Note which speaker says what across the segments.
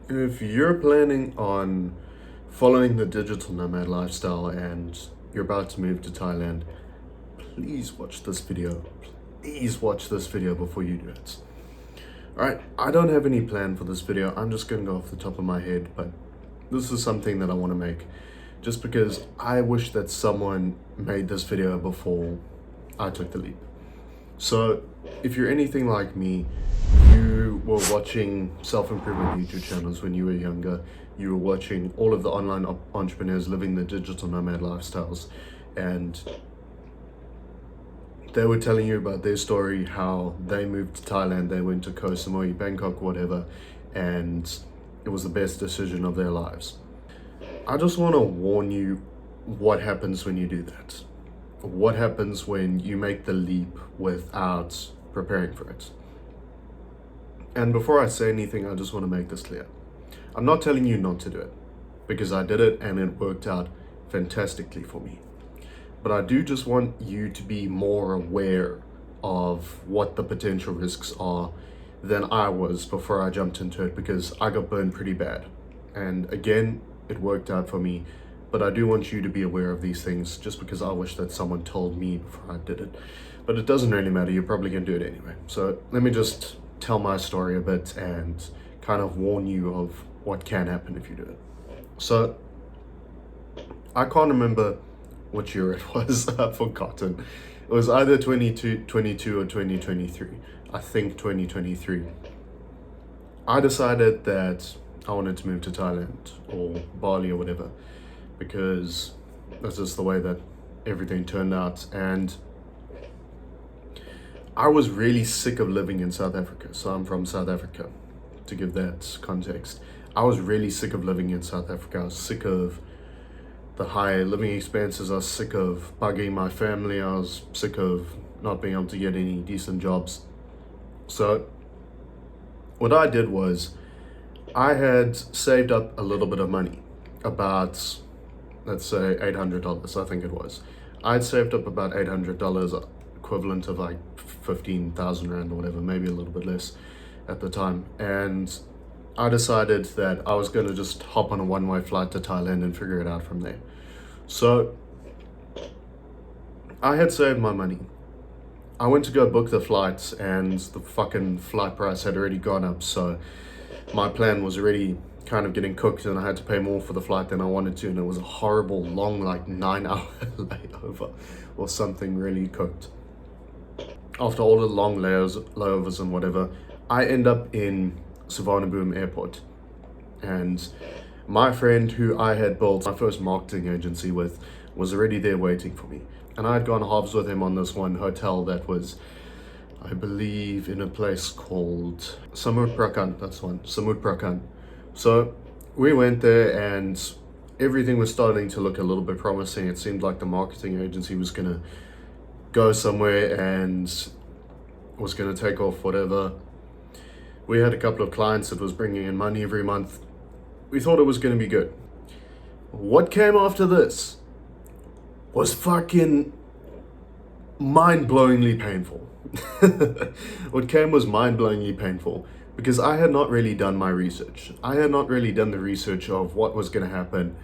Speaker 1: If you're planning on following the digital nomad lifestyle and you're about to move to Thailand, please watch this video. Please watch this video before you do it. Alright, I don't have any plan for this video. I'm just going to go off the top of my head, but this is something that I want to make just because I wish that someone made this video before I took the leap. So, if you're anything like me, you were watching self-improvement YouTube channels when you were younger. You were watching all of the online entrepreneurs living the digital nomad lifestyles, and they were telling you about their story, how they moved to Thailand, they went to Koh Samui, Bangkok, whatever, and it was the best decision of their lives. I just want to warn you what happens when you do that. What happens when you make the leap without preparing for it. And before I say anything, I just want to make this clear. I'm not telling you not to do it, because I did it and it worked out fantastically for me. But I do just want you to be more aware of what the potential risks are than I was before I jumped into it, because I got burned pretty bad. And again, it worked out for me. But I do want you to be aware of these things, just because I wish that someone told me before I did it. But it doesn't really matter, you're probably going to do it anyway. So let me just tell my story a bit and kind of warn you of what can happen if you do it. So I can't remember which year it was, I've forgotten. It was either 2022 or 2023. I think 2023. I decided that I wanted to move to Thailand or Bali or whatever, because that's just the way that everything turned out. And I was really sick of living in South Africa. So I'm from South Africa, to give that context. I was really sick of living in South Africa. I was sick of the high living expenses. I was sick of bugging my family. I was sick of not being able to get any decent jobs. So what I did was I had saved up a little bit of money, about, let's say $800, I think it was. I'd saved up about $800, equivalent of like 15,000 Rand or whatever, maybe a little bit less at the time. And I decided that I was going to just hop on a one-way flight to Thailand and figure it out from there. So I had saved my money. I went to go book the flights and the fucking flight price had already gone up. So my plan was already kind of getting cooked and I had to pay more for the flight than I wanted to. And it was a horrible, long, like 9-hour layover or something really cooked. After all the long layovers and whatever, I end up in Suvarnabhumi airport. And my friend who I had built my first marketing agency with was already there waiting for me. And I had gone halves with him on this one hotel that was, I believe, in a place called Samut Prakan. That's one, Samut Prakan. So we went there and everything was starting to look a little bit promising. It seemed like the marketing agency was going to go somewhere and was going to take off whatever. We had a couple of clients that was bringing in money every month. We thought it was going to be good. What came after this was fucking mind-blowingly painful. What came was mind-blowingly painful because I had not really done my research. I had not really done the research of what was going to happen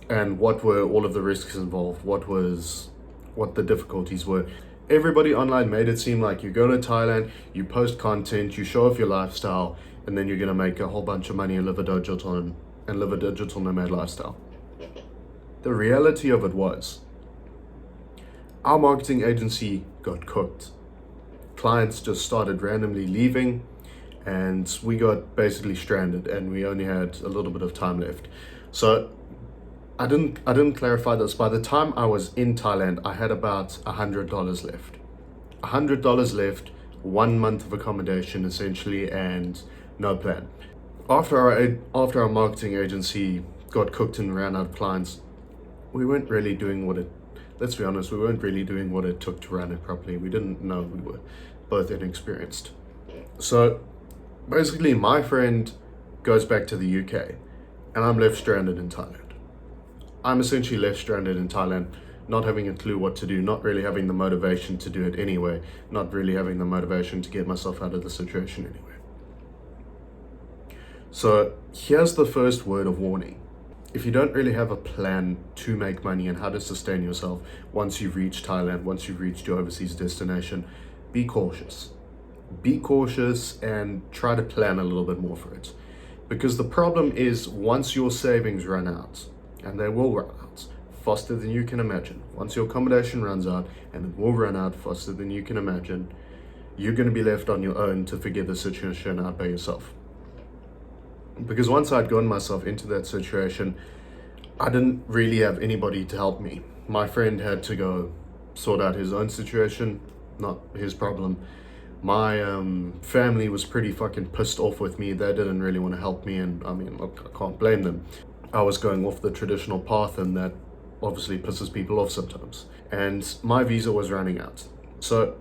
Speaker 1: and what were all of the risks involved, what the difficulties were. Everybody online made it seem like you go to Thailand, you post content, you show off your lifestyle, and then you're going to make a whole bunch of money and live a digital nomad lifestyle. The reality of it was, our marketing agency got cooked. Clients just started randomly leaving, and we got basically stranded, and we only had a little bit of time left. So I didn't clarify this. By the time I was in Thailand, I had about $100 left. $100 left, 1 month of accommodation essentially, and no plan. After our marketing agency got cooked and ran out of clients, we weren't really doing let's be honest, we weren't really doing what it took to run it properly. We didn't know, we were both inexperienced. So basically my friend goes back to the UK and I'm left stranded in Thailand. I'm essentially left stranded in Thailand, not having a clue what to do, not really having the motivation to do it anyway, not really having the motivation to get myself out of the situation anyway. So here's the first word of warning. If you don't really have a plan to make money and how to sustain yourself once you've reached Thailand, once you've reached your overseas destination, be cautious. Be cautious and try to plan a little bit more for it. Because the problem is, once your savings run out, and they will run out faster than you can imagine, once your accommodation runs out, and it will run out faster than you can imagine, you're going to be left on your own to figure the situation out by yourself. Because once I'd gotten myself into that situation, I didn't really have anybody to help me. My friend had to go sort out his own situation, not his problem. My family was pretty fucking pissed off with me. They didn't really want to help me, and I mean, look, I can't blame them. I was going off the traditional path, and that obviously pisses people off sometimes. And my visa was running out. So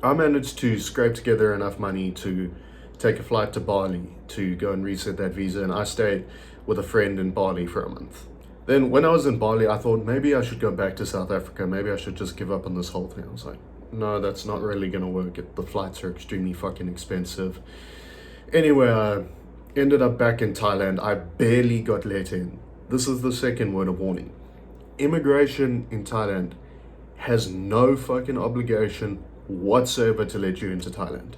Speaker 1: I managed to scrape together enough money to take a flight to Bali to go and reset that visa, and I stayed with a friend in Bali for a month. Then when I was in Bali, I thought maybe I should go back to South Africa. Maybe I should just give up on this whole thing. I was like, no, that's not really gonna work. The flights are extremely fucking expensive. Anyway, I ended up back in Thailand. I barely got let in. This is the second word of warning. Immigration in Thailand has no fucking obligation whatsoever to let you into Thailand.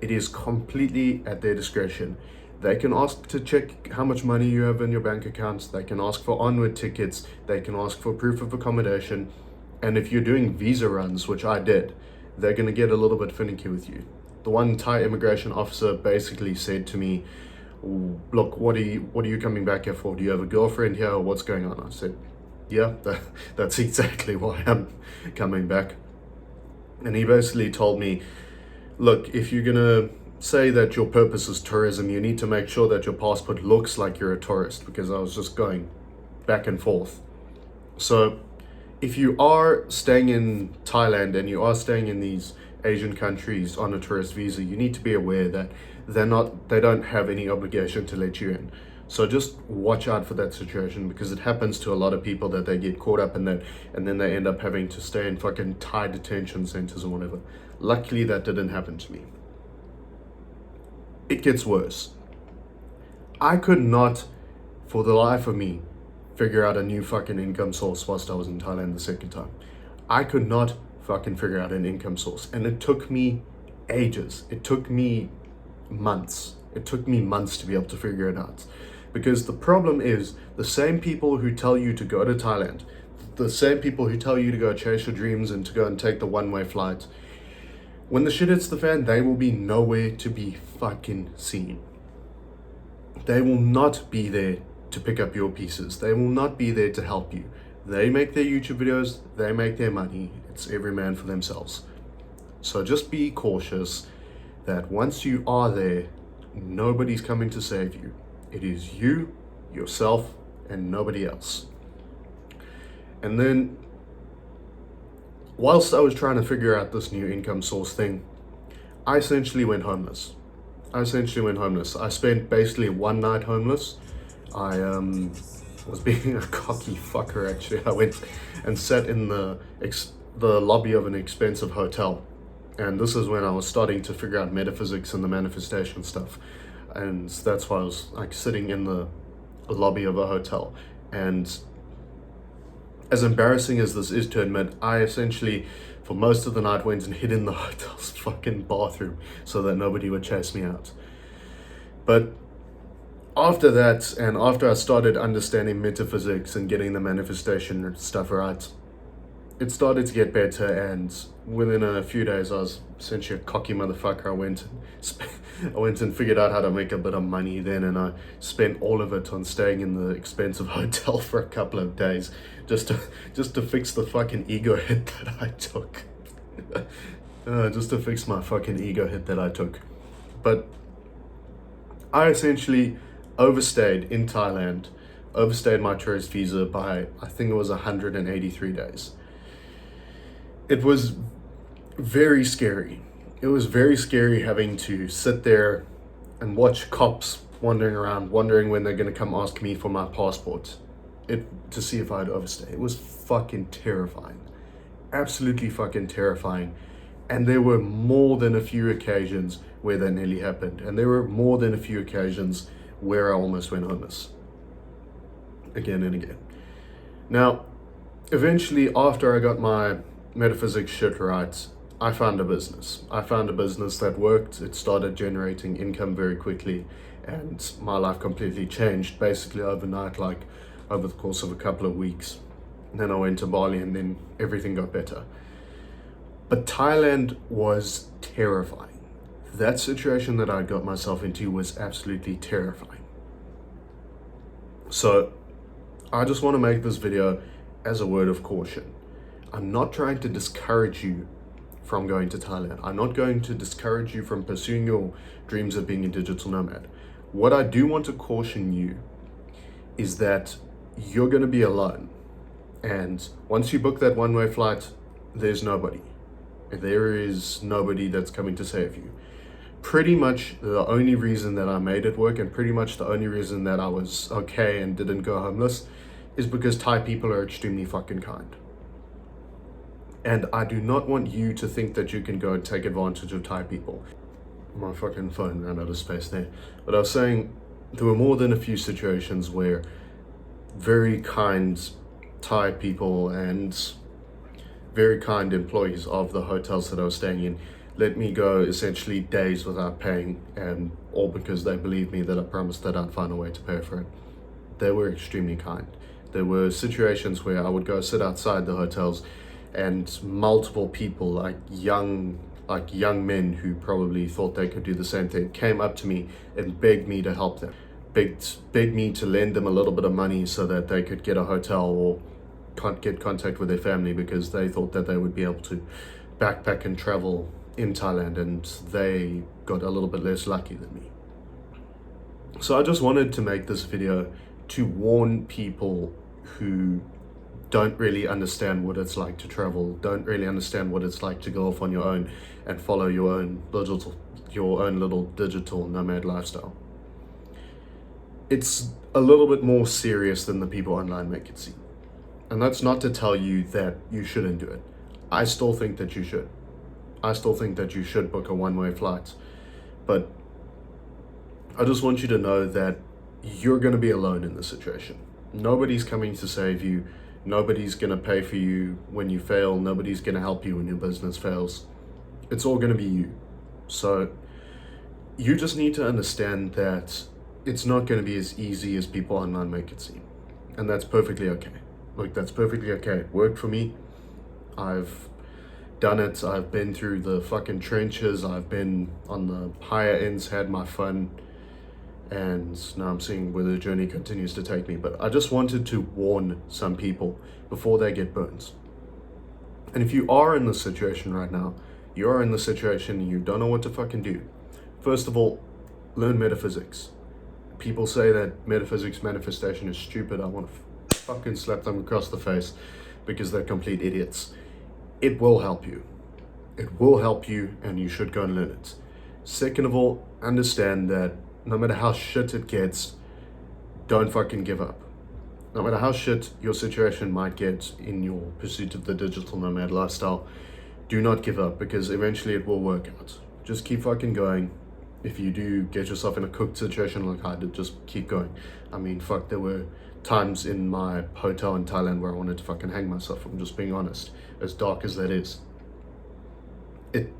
Speaker 1: It is completely at their discretion. They can ask to check how much money you have in your bank accounts. They can ask for onward tickets. They can ask for proof of accommodation. And if you're doing visa runs, which I did, they're going to get a little bit finicky with you. The one Thai immigration officer basically said to me, look, what are you coming back here for? Do you have a girlfriend here, or what's going on? I said, yeah, that's exactly why I'm coming back. And he basically told me, look, if you're going to say that your purpose is tourism, you need to make sure that your passport looks like you're a tourist, because I was just going back and forth. So if you are staying in Thailand and you are staying in these Asian countries on a tourist visa, you need to be aware that they don't have any obligation to let you in. So just watch out for that situation, because it happens to a lot of people that they get caught up in that, and then they end up having to stay in fucking Thai detention centers or whatever. Luckily, that didn't happen to me. It gets worse. I could not, for the life of me, figure out a new fucking income source whilst I was in Thailand the second time. I could not fucking figure out an income source, and it took me ages. It took me months. It took me months to be able to figure it out. Because the problem is, the same people who tell you to go to Thailand, the same people who tell you to go chase your dreams and to go and take the one-way flight, when the shit hits the fan, they will be nowhere to be fucking seen. They will not be there to pick up your pieces. They will not be there to help you. They make their YouTube videos, they make their money. It's every man for themselves. So just be cautious that once you are there, nobody's coming to save you. It is you, yourself, and nobody else. And then, whilst I was trying to figure out this new income source thing, I essentially went homeless. I spent basically one night homeless. I was being a cocky fucker, actually. I went and sat in the lobby of an expensive hotel. And this is when I was starting to figure out metaphysics and the manifestation stuff. And that's why I was like sitting in the lobby of a hotel. And as embarrassing as this is to admit, I essentially, for most of the night, went and hid in the hotel's fucking bathroom so that nobody would chase me out. But after that, and after I started understanding metaphysics and getting the manifestation stuff right, it started to get better, and within a few days, I was essentially a cocky motherfucker. I went and figured out how to make a bit of money then, and I spent all of it on staying in the expensive hotel for a couple of days, just to fix the fucking ego hit that I took. Just to fix my fucking ego hit that I took. But I essentially overstayed in Thailand, overstayed my tourist visa by, I think it was 183 days. It was very scary. It was very scary having to sit there and watch cops wandering around, wondering when they're going to come ask me for my passport to see if I'd overstay. It was fucking terrifying. Absolutely fucking terrifying. And there were more than a few occasions where that nearly happened. And there were more than a few occasions where I almost went homeless. Again and again. Now, eventually, after I got my metaphysics shit right, I found a business. I found a business that worked. It started generating income very quickly, and my life completely changed basically overnight, like over the course of a couple of weeks. And then I went to Bali, and then everything got better. But Thailand was terrifying. That situation that I got myself into was absolutely terrifying. So I just want to make this video as a word of caution. I'm not trying to discourage you from going to Thailand. I'm not going to discourage you from pursuing your dreams of being a digital nomad. What I do want to caution you is that you're going to be alone. And once you book that one-way flight, there's nobody. There is nobody that's coming to save you. Pretty much the only reason that I made it work, and pretty much the only reason that I was okay and didn't go homeless, is because Thai people are extremely fucking kind. And I do not want you to think that you can go and take advantage of Thai people. My fucking phone ran out of space there. But I was saying there were more than a few situations where very kind Thai people and very kind employees of the hotels that I was staying in let me go essentially days without paying, and all because they believed me that I promised that I'd find a way to pay for it. They were extremely kind. There were situations where I would go sit outside the hotels and multiple people, like young men who probably thought they could do the same thing, came up to me and begged me to help them. Begged me to lend them a little bit of money so that they could get a hotel or can't get contact with their family, because they thought that they would be able to backpack and travel in Thailand, and they got a little bit less lucky than me. So I just wanted to make this video to warn people who don't really understand what it's like to travel, don't really understand what it's like to go off on your own and follow your own little digital nomad lifestyle. It's a little bit more serious than the people online make it seem. And that's not to tell you that you shouldn't do it. I still think that you should. I still think that you should book a one-way flight. But I just want you to know that you're going to be alone in this situation. Nobody's coming to save you. Nobody's going to pay for you when you fail. Nobody's going to help you when your business fails. It's all going to be you. So you just need to understand that it's not going to be as easy as people online make it seem. And that's perfectly okay. Look, that's perfectly okay. It worked for me. I've done it. I've been through the fucking trenches. I've been on the higher ends, had my fun. And now I'm seeing where the journey continues to take me. But I just wanted to warn some people before they get burnt. And if you are in this situation right now, you are in the situation and you don't know what to fucking do. First of all, learn metaphysics. People say that metaphysics manifestation is stupid. I want to fucking slap them across the face because they're complete idiots. It will help you. It will help you, and you should go and learn it. Second of all, understand that no matter how shit it gets, don't fucking give up. No matter how shit your situation might get in your pursuit of the digital nomad lifestyle, do not give up, because eventually it will work out. Just keep fucking going. If you do get yourself in a cooked situation like I did, just keep going. I mean, fuck, there were times in my hotel in Thailand where I wanted to fucking hang myself, I'm just being honest, as dark as that is. It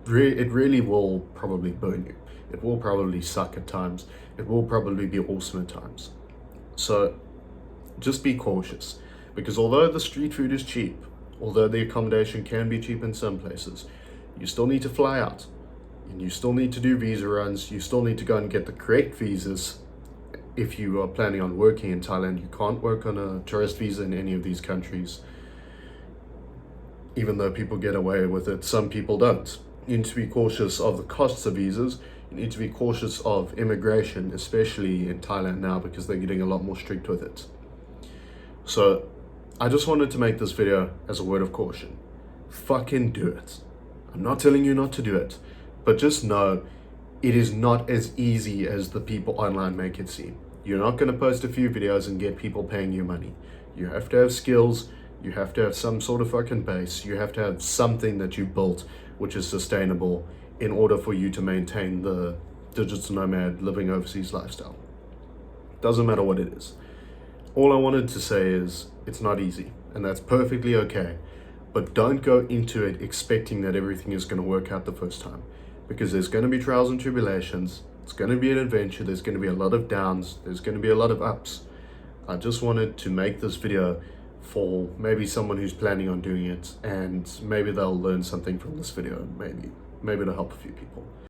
Speaker 1: really will probably burn you. It will probably suck at times. It will probably be awesome at times. So just be cautious, because although the street food is cheap, although the accommodation can be cheap in some places, you still need to fly out. And you still need to do visa runs. You still need to go and get the correct visas. If you are planning on working in Thailand, you can't work on a tourist visa in any of these countries. Even though people get away with it, some people don't. You need to be cautious of the costs of visas. You need to be cautious of immigration, especially in Thailand now, because they're getting a lot more strict with it. So I just wanted to make this video as a word of caution. Fucking do it. I'm not telling you not to do it, but just know it is not as easy as the people online make it seem. You're not going to post a few videos and get people paying you money. You have to have skills. You have to have some sort of fucking base. You have to have something that you built which is sustainable in order for you to maintain the digital nomad living overseas lifestyle. Doesn't matter what it is. All I wanted to say is it's not easy, and that's perfectly okay. But don't go into it expecting that everything is going to work out the first time, because there's going to be trials and tribulations. It's going to be an adventure. There's going to be a lot of downs. There's going to be a lot of ups. I just wanted to make this video for maybe someone who's planning on doing it, and maybe they'll learn something from this video. Maybe it'll help a few people.